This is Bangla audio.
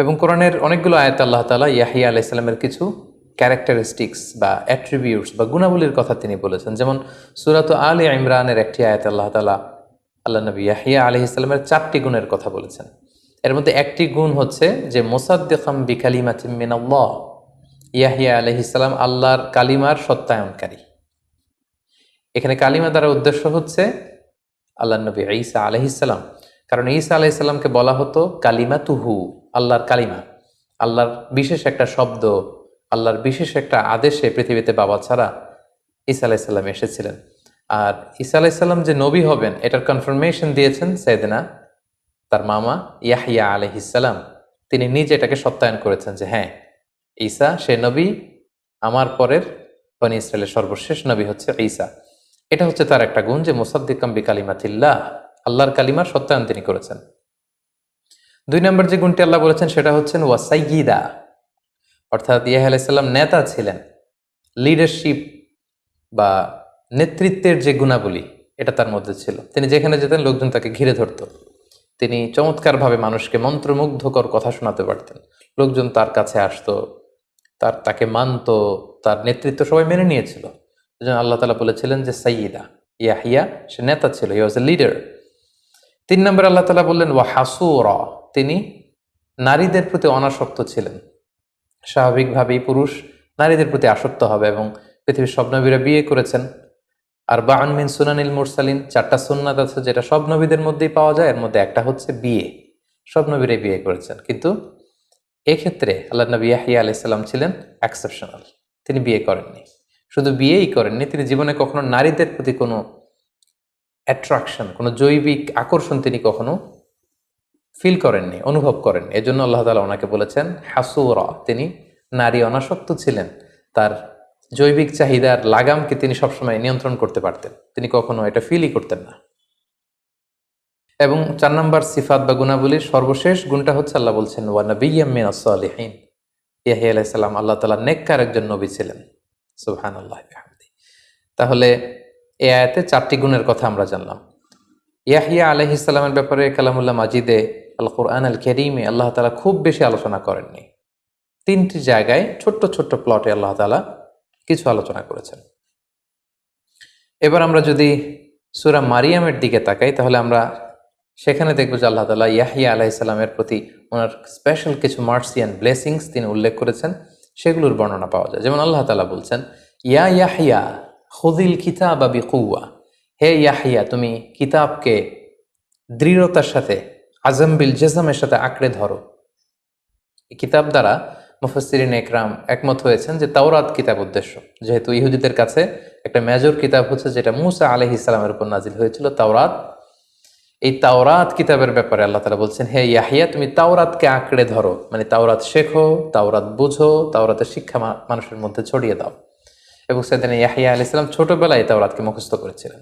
এবং কোরআনের অনেকগুলো আয়াত আল্লাহ তাআলা ইয়াহিয়া আলাইহিস সালামের কিছু ক্যারেক্টারিস্টিক্স বা অ্যাট্রিবিউটস বা গুণাবলীর কথা তিনি বলেছেন। যেমন সূরাত আলে ইমরানের একটি আয়াতে আল্লাহ নবী ইয়াহিয়া আলাইহিস সালামের 4টি গুণের কথা বলেছেন। এর মধ্যে একটি গুণ হচ্ছে যে মুসাদ্দিকাম বিকালিমাতিম মিনাল্লাহ, ইয়াহিয়া আলাইহিস সালাম আল্লাহর কালিমার সত্যায়নকারী। এখানে কালিমা দ্বারা উদ্দেশ্য হচ্ছে আল্লাহ নবী ঈসা আলাইহিস সালাম, কারণ ঈসা আলাইহিস সালামকে বলা হতো কালিমাতুহু, আল্লাহর কালিমা, আল্লাহর বিশেষ একটা শব্দ, আল্লাহর বিশেষ একটা আদেশে পৃথিবীতে বাবা ছাড়া ঈসা আলাইহিস সালাম এসেছিলেন। আর ঈসা আলাইহিস সালাম যে নবী হবেন এটার কনফার্মেশন দিয়েছেন সাইয়েদনা তার মামা ইয়াহিয়া আলাইহিস সালাম। তিনি নিজে এটাকে সত্যায়ন করেছেন যে হ্যাঁ, ঈসা সে নবী, আমার পরের বনী ইসরায়েলের সর্বশেষ নবী হচ্ছে ঈসা। এটা হচ্ছে তার একটা গুণ যে মুসাদ্দিকাম বিকালিমাতিল্লাহ, আল্লাহর কালিমার সত্যায়ন তিনি করেছেন। 2 নম্বর যে গুণটি আল্লাহ বলেছেন সেটা হচ্ছেন ওয়া সাইয়্যিদা, অর্থাৎ ইয়াহিয়া আলাইহিস সালাম নেতা ছিলেন। লিডারশিপ বা নেতৃত্বের যে গুণাবলী এটা তার মধ্যে ছিল। তিনি যেখানে যেতেন লোকজন তাকে ঘিরে ধরত। তিনি চমৎকারভাবে মানুষকে মন্ত্রমুগ্ধকর কথা শোনাতে পারতেন। লোকজন তার কাছে আসতো, তাকে মানত, তার নেতৃত্ব সবাই মেনে নিয়েছিল। এজন্য আল্লাহ তাআলা বলেছিলেন যে সাইয়্যিদা, ইয়াহিয়া সে নেতা ছিল, হি ওয়াজ এ লিডার। 3 নম্বরে আল্লাহ তাআলা বললেন ওয়া হাসুরা, তিনি নারীদের প্রতি অনাসক্ত ছিলেন। স্বাভাবিকভাবেই পুরুষ নারীদের প্রতি আসক্ত হবে এবং পৃথিবীর সব নবীরা বিয়ে করেছেন। আর বা'আন মিন সুনানিল মুরসালিন, 4টা সুন্নাত আছে যেটা সব নবীদের মধ্যেই পাওয়া যায়, এর মধ্যে একটা হচ্ছে বিয়ে। সব নবীরাই বিয়ে করেছেন, কিন্তু এক্ষেত্রে আল্লাহ নবী ইয়াহিয়া আলাইহিস সালাম ছিলেন এক্সেপশনাল। তিনি বিয়ে করেননি। শুধু বিয়েই করেননি, তিনি জীবনে কখনো নারীদের প্রতি কোনো অ্যাট্রাকশন, কোনো জৈবিক আকর্ষণ তিনি কখনো ফিল করেননি, অনুভব করেননি। এজন্য আল্লাহ তাআলা ওনাকে বলেছেন হাসুরা, তিনি নারী অনাসক্ত ছিলেন। তার জৈবিক চাহিদার লাগামকে তিনি সবসময় নিয়ন্ত্রণ করতে পারতেন, তিনি কখনো এটা ফিলই করতেন না। এবং 4 নম্বর সিফাত বা গুণাবলীর সর্বশেষ গুণটা হচ্ছে আল্লাহ বলছেন ওয়া নাবিয়্যাম মিনাস সালিহিন, ইয়াহিয়া আলাইহিস সালাম আল্লাহ তাআলার নেককার একজন নবী ছিলেন। সুবহানাল্লাহ বিহামদি। তাহলে এই আয়াতে 4টি গুণের কথা আমরা জানলাম। ইয়াহিয়া আলাইহিস সালামের ব্যাপারে কালামুল্লাহ মাজিদে আল কোরআন আল কারীমে আল্লাহ তাআলা খুব বেশি আলোচনা করেননি। 3টি জায়গায় ছোট্ট ছোট্ট প্লটে আল্লাহ তাআলা কিছু আলোচনা করেছেন। এবার আমরা যদি সূরা মারিয়ামের দিকে তাকাই তাহলে আমরা সেখানে দেখব যে আল্লাহ তাআলা ইয়াহিয়া আলাইহিস সালামের প্রতি ওনার স্পেশাল কিছু মার্সি অ্যান্ড ব্লেসিংস তিনি উল্লেখ করেছেন, সেগুলোর বর্ণনা পাওয়া যায়। যেমন আল্লাহ তাআলা বলছেন ইয়া ইয়াহিয়া খুযিল কিতাবা বিকুওয়া, হে ইয়াহিয়া তুমি কিতাবকে দৃঢ়তার সাথে, আযম বিল জাযমের সাথে আঁকড়ে ধরো। এই কিতাব দ্বারা মুফাসসিরিন একরাম একমত হয়েছেন যে তাওরাত কিতাব উদ্দেশ্য, যেহেতু ইহুদিদের কাছে একটা মেজর কিতাব হচ্ছে যেটা মূসা আলাইহিস সালামের উপর নাজিল হয়েছিল, তাওরাত। এই তাওরাত কিতাবের ব্যাপারে আল্লাহ তাআলা বলছেন হে ইয়াহিয়া তুমি তাওরাতকে আঁকড়ে ধরো, মানে তাওরাত শেখো, তাওরাত বুঝো, তাওরাতের শিক্ষা মানুষের মধ্যে ছড়িয়ে দাও। এবং সেদিন ইয়াহিয়া আলাইহিস সালাম ছোটবেলায় তাওরাতকে মুখস্থ করেছিলেন।